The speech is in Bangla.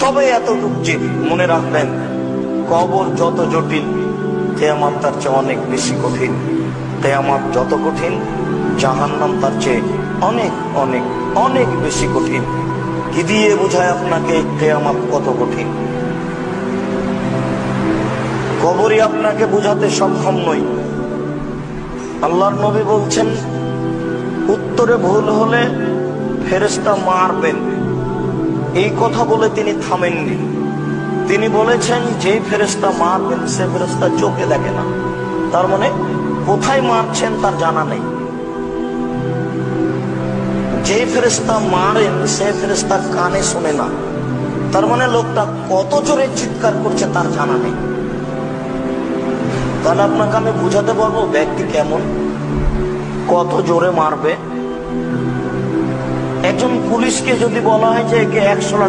তবে এতটুকু যে মনে রাখবেন, কবর যত জটিল, কিয়ামত তার চেয়ে অনেক বেশি কঠিন। কিয়ামত যত কঠিন, জাহান্নাম তার চেয়ে অনেক অনেক অনেক বেশি কঠিন। কি দিয়ে বোঝায় আপনাকে কিয়ামত কত কঠিন? কবরই আপনাকে বুঝাতে সক্ষম নই। আল্লাহর নবী বলছেন, উত্তরে ভুল হলে ফেরেশতা মারবেন। এই কথা বলে তিনি থামেননি। তিনি বলেছেন, যে ফেরেশতা মারবেন সে ফেরেশতা চোখে দেখে না। তার মানে কোথায় মারছেন তার জানা নেই। যে ফেরেশতা মারেন সে ফেরেশতা কানে শোনে না। তার মানে লোকটা কত জোরে চিৎকার করছে তার জানা নেই। তাহলে আপনাকে আমি বুঝাতে পারবো ব্যক্তি কেমন, কত জোরে মারবে। একজন পুলিশকে যদি বলা হয় যে একে 100